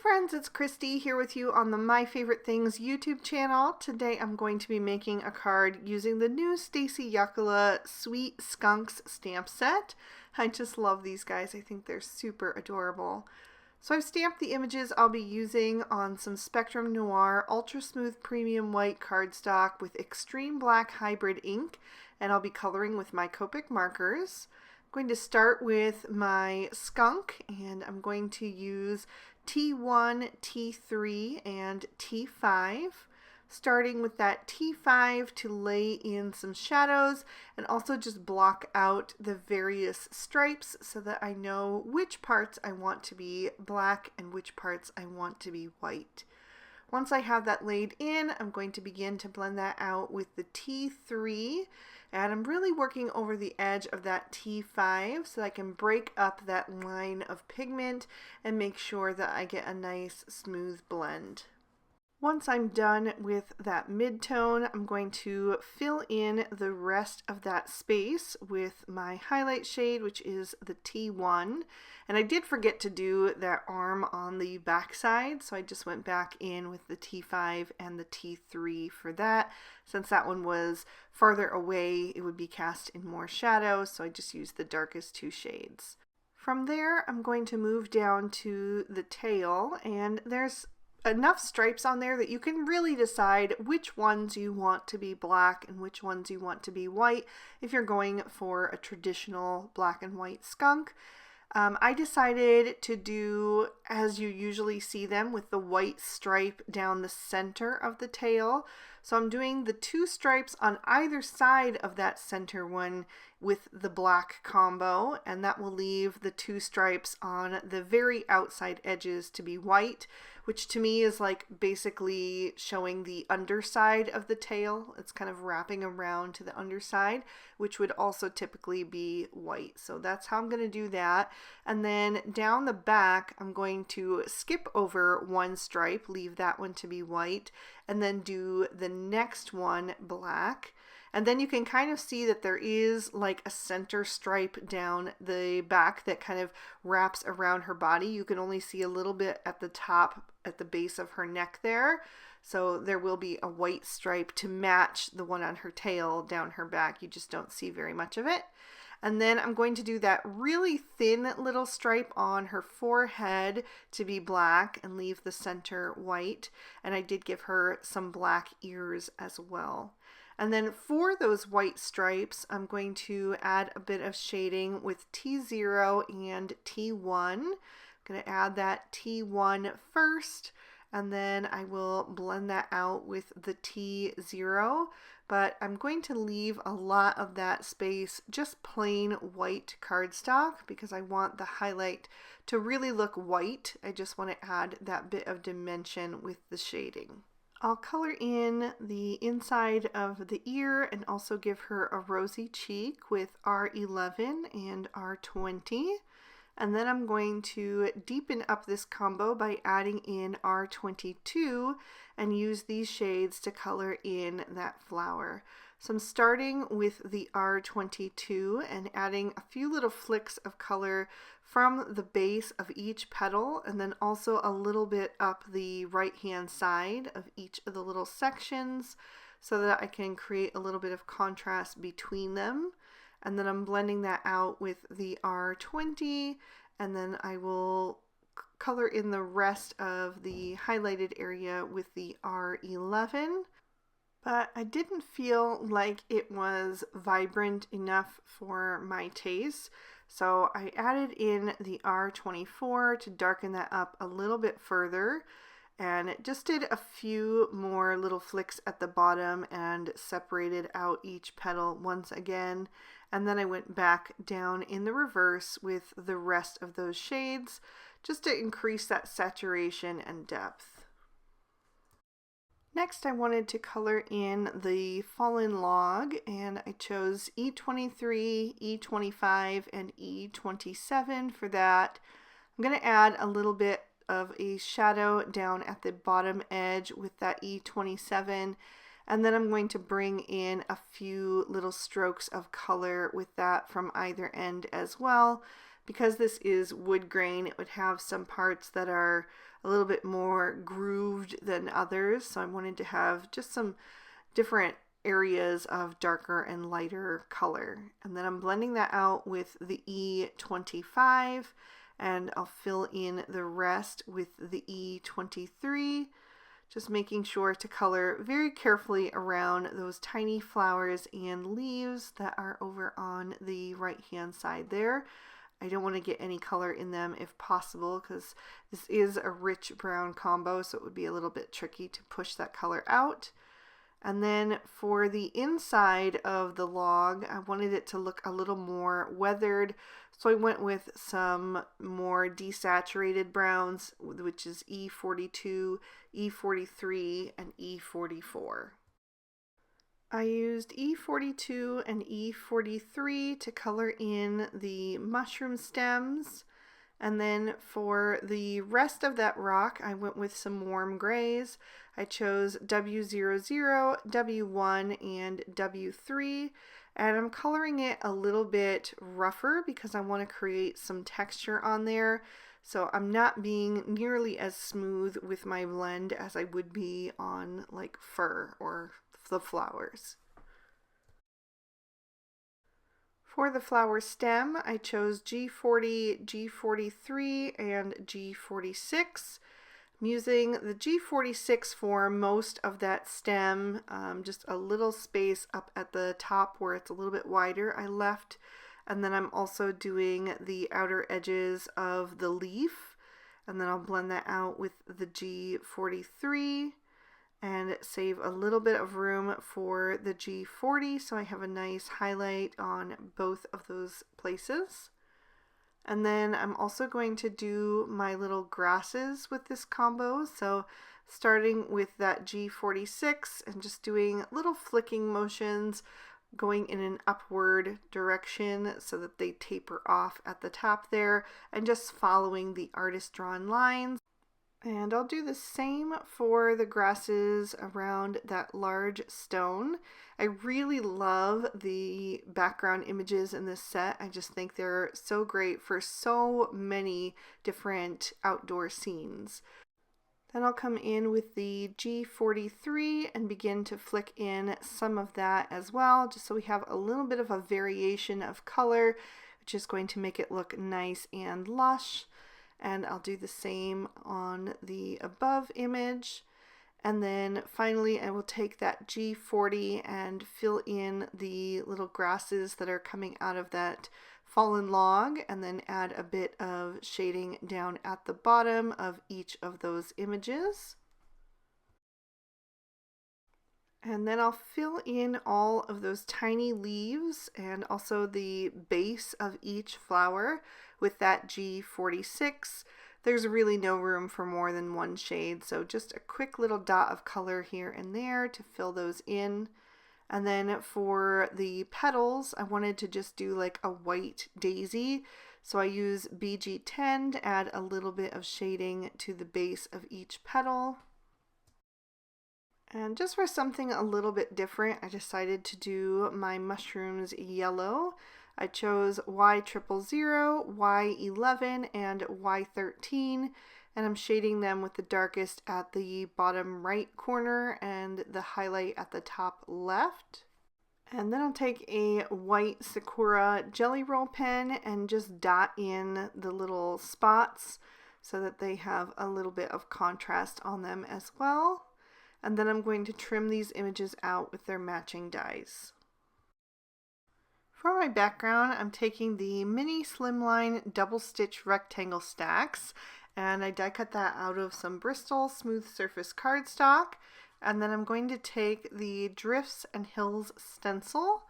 friends, it's Christy here with you on the My Favorite Things YouTube channel. Today I'm going to be making a card using the new Stacy Yakula Sweet Skunks stamp set. I just love these guys. I think they're super adorable. So I've stamped the images I'll be using on some Spectrum Noir Ultra Smooth Premium White cardstock with Extreme Black Hybrid ink, and I'll be coloring with my Copic markers. I'm going to start with my skunk, and I'm going to use T1, T3, and T5, starting with that T5 to lay in some shadows and also just block out the various stripes so that I know which parts I want to be black and which parts I want to be white. Once I have that laid in, I'm going to begin to blend that out with the T3, and I'm really working over the edge of that T5 so that I can break up that line of pigment and make sure that I get a nice smooth blend. Once I'm done with that mid-tone, I'm going to fill in the rest of that space with my highlight shade, which is the T1. And I did forget to do that arm on the back side, so I just went back in with the T5 and the T3 for that. Since that one was farther away, it would be cast in more shadow, so I just used the darkest two shades. From there, I'm going to move down to the tail, and there's enough stripes on there that you can really decide which ones you want to be black and which ones you want to be white if you're going for a traditional black and white skunk. I decided to do as you usually see them, with the white stripe down the center of the tail. So I'm doing the two stripes on either side of that center one with the black combo, and that will leave the two stripes on the very outside edges to be white, which to me is like basically showing the underside of the tail. It's kind of wrapping around to the underside, which would also typically be white. So that's how I'm going to do that. And then down the back, I'm going to skip over one stripe, leave that one to be white, and then do the next one black. And then you can kind of see that there is like a center stripe down the back that kind of wraps around her body. You can only see a little bit at the top, at the base of her neck there. So there will be a white stripe to match the one on her tail down her back. You just don't see very much of it. And then I'm going to do that really thin little stripe on her forehead to be black and leave the center white. And I did give her some black ears as well. And then for those white stripes, I'm going to add a bit of shading with T0 and T1. I'm going to add that T1 first, and then I will blend that out with the T0. But I'm going to leave a lot of that space just plain white cardstock because I want the highlight to really look white. I just want to add that bit of dimension with the shading. I'll color in the inside of the ear and also give her a rosy cheek with R11 and R20. And then I'm going to deepen up this combo by adding in R22 and use these shades to color in that flower. So I'm starting with the R22 and adding a few little flicks of color from the base of each petal, and then also a little bit up the right hand side of each of the little sections so that I can create a little bit of contrast between them. And then I'm blending that out with the R20, and then I will color in the rest of the highlighted area with the R11. But I didn't feel like it was vibrant enough for my taste, so I added in the R24 to darken that up a little bit further, and just did a few more little flicks at the bottom and separated out each petal once again. And then I went back down in the reverse with the rest of those shades just to increase that saturation and depth. Next, I wanted to color in the fallen log, and I chose E23, E25, and E27 for that. I'm going to add a little bit of a shadow down at the bottom edge with that E27, and then I'm going to bring in a few little strokes of color with that from either end as well. Because this is wood grain, it would have some parts that are a little bit more grooved than others. So I wanted to have just some different areas of darker and lighter color. And then I'm blending that out with the E25, and I'll fill in the rest with the E23, just making sure to color very carefully around those tiny flowers and leaves that are over on the right hand side there. I don't want to get any color in them if possible, because this is a rich brown combo, so it would be a little bit tricky to push that color out. And then for the inside of the log, I wanted it to look a little more weathered, so I went with some more desaturated browns, which is E42, E43, and E44. I used E42 and E43 to color in the mushroom stems, and then for the rest of that rock I went with some warm grays. I chose W00, W1, and W3, and I'm coloring it a little bit rougher because I want to create some texture on there. So I'm not being nearly as smooth with my blend as I would be on like fur or the flowers. For the flower stem, I chose G40, G43, and G46. I'm using the G46 for most of that stem, just a little space up at the top where it's a little bit wider I left. And then I'm also doing the outer edges of the leaf, and then I'll blend that out with the G43 and save a little bit of room for the G40 so I have a nice highlight on both of those places. And then I'm also going to do my little grasses with this combo, so starting with that G46 and just doing little flicking motions going in an upward direction so that they taper off at the top there, and just following the artist drawn lines. And I'll do the same for the grasses around that large stone. I really love the background images in this set. I just think they're so great for so many different outdoor scenes. Then I'll come in with the G43 and begin to flick in some of that as well, just so we have a little bit of a variation of color, which is going to make it look nice and lush. And I'll do the same on the above image. And then finally I will take that G40 and fill in the little grasses that are coming out of that fallen log, and then add a bit of shading down at the bottom of each of those images. And then I'll fill in all of those tiny leaves and also the base of each flower with that G46. There's really no room for more than one shade, so just a quick little dot of color here and there to fill those in. And then for the petals, I wanted to just do like a white daisy, so I use BG10 to add a little bit of shading to the base of each petal. And just for something a little bit different, I decided to do my mushrooms yellow. I chose Y000, Y11, and Y13, and I'm shading them with the darkest at the bottom right corner and the highlight at the top left. And then I'll take a white Sakura jelly roll pen and just dot in the little spots so that they have a little bit of contrast on them as well. And then I'm going to trim these images out with their matching dies. For my background, I'm taking the mini slimline double stitch rectangle stacks, and I die cut that out of some Bristol smooth surface cardstock. And then I'm going to take the Drifts and Hills stencil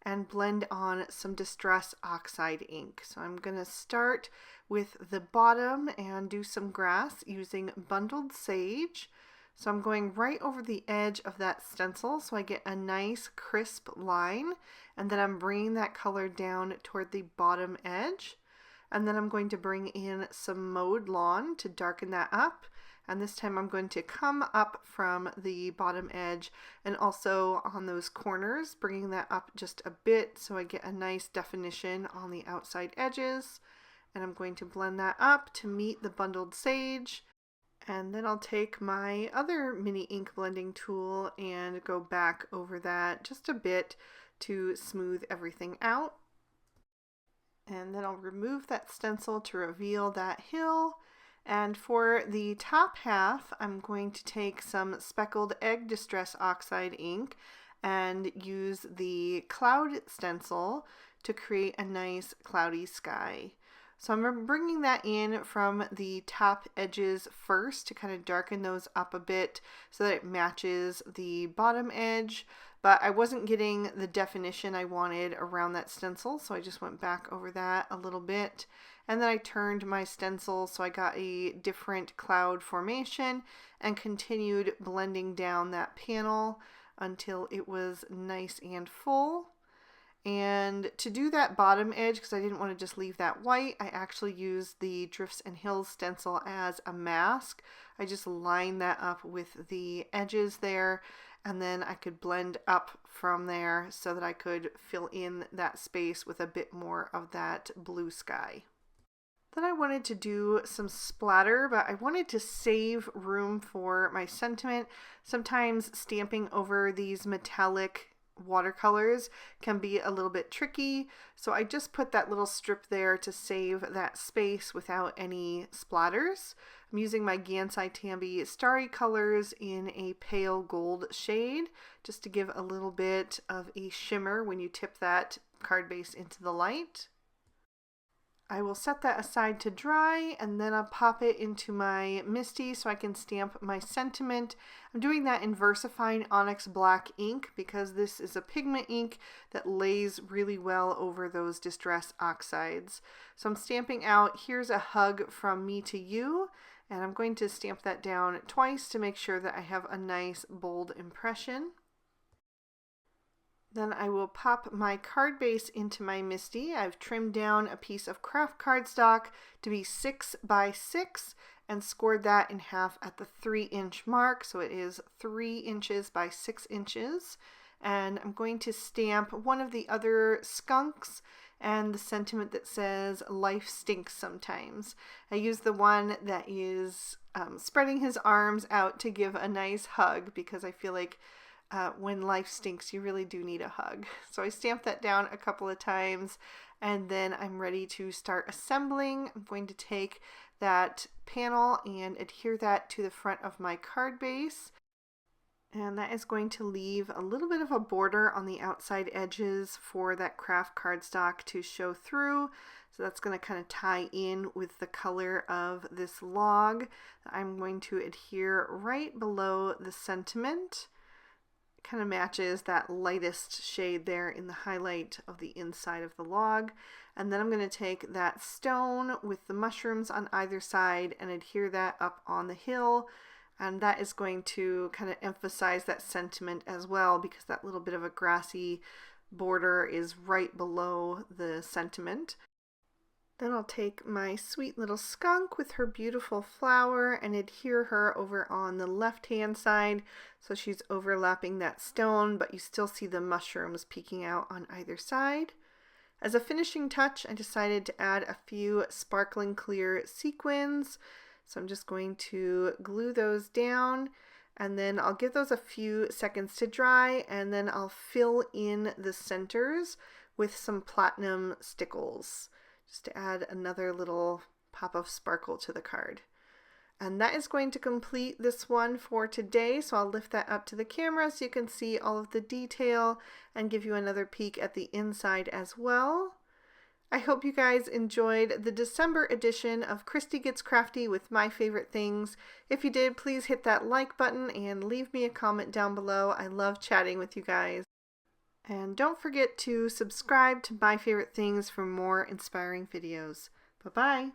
and blend on some Distress Oxide ink. So I'm going to start with the bottom and do some grass using Bundled Sage. So I'm going right over the edge of that stencil so I get a nice crisp line, and then I'm bringing that color down toward the bottom edge. And then I'm going to bring in some Mowed Lawn to darken that up. And this time I'm going to come up from the bottom edge and also on those corners, bringing that up just a bit so I get a nice definition on the outside edges. And I'm going to blend that up to meet the bundled sage. And then I'll take my other mini ink blending tool and go back over that just a bit to smooth everything out. And then I'll remove that stencil to reveal that hill. And for the top half, I'm going to take some Speckled Egg Distress Oxide ink and use the cloud stencil to create a nice cloudy sky. So I'm bringing that in from the top edges first to kind of darken those up a bit so that it matches the bottom edge, but I wasn't getting the definition I wanted around that stencil, so I just went back over that a little bit. And then I turned my stencil so I got a different cloud formation and continued blending down that panel until it was nice and full. And to do that bottom edge, because I didn't want to just leave that white, I actually used the Drifts and Hills stencil as a mask. I just lined that up with the edges there, and then I could blend up from there so that I could fill in that space with a bit more of that blue sky. Then I wanted to do some splatter, but I wanted to save room for my sentiment. Sometimes stamping over these metallic watercolors can be a little bit tricky, so I just put that little strip there to save that space without any splatters. I'm using my Gansai Tambi Starry colors in a pale gold shade just to give a little bit of a shimmer when you tip that card base into the light. I will set that aside to dry, and then I'll pop it into my Misty so I can stamp my sentiment. I'm doing that in VersaFine Onyx Black ink because this is a pigment ink that lays really well over those distress oxides. So I'm stamping out "Here's a Hug from Me to You," and I'm going to stamp that down twice to make sure that I have a nice bold impression. Then I will pop my card base into my Misty. I've trimmed down a piece of craft cardstock to be 6 by 6 and scored that in half at the 3-inch mark. So it is 3 inches by 6 inches. And I'm going to stamp one of the other skunks and the sentiment that says "Life stinks sometimes." I use the one that is spreading his arms out to give a nice hug because I feel like when life stinks, you really do need a hug. So I stamped that down a couple of times, and then I'm ready to start assembling. I'm going to take that panel and adhere that to the front of my card base. And that is going to leave a little bit of a border on the outside edges for that craft cardstock to show through. So that's going to kind of tie in with the color of this log. I'm going to adhere right below the sentiment. Kind of matches that lightest shade there in the highlight of the inside of the log. And then I'm going to take that stone with the mushrooms on either side and adhere that up on the hill. And that is going to kind of emphasize that sentiment as well because that little bit of a grassy border is right below the sentiment. Then I'll take my sweet little skunk with her beautiful flower and adhere her over on the left-hand side so she's overlapping that stone, but you still see the mushrooms peeking out on either side. As a finishing touch, I decided to add a few sparkling clear sequins. So I'm just going to glue those down, and then I'll give those a few seconds to dry, and then I'll fill in the centers with some platinum stickles, just to add another little pop of sparkle to the card. And that is going to complete this one for today, so I'll lift that up to the camera so you can see all of the detail and give you another peek at the inside as well. I hope you guys enjoyed the December edition of Christy Gets Crafty with my favorite things. If you did, please hit that like button and leave me a comment down below. I love chatting with you guys. And don't forget to subscribe to My Favorite Things for more inspiring videos. Bye-bye!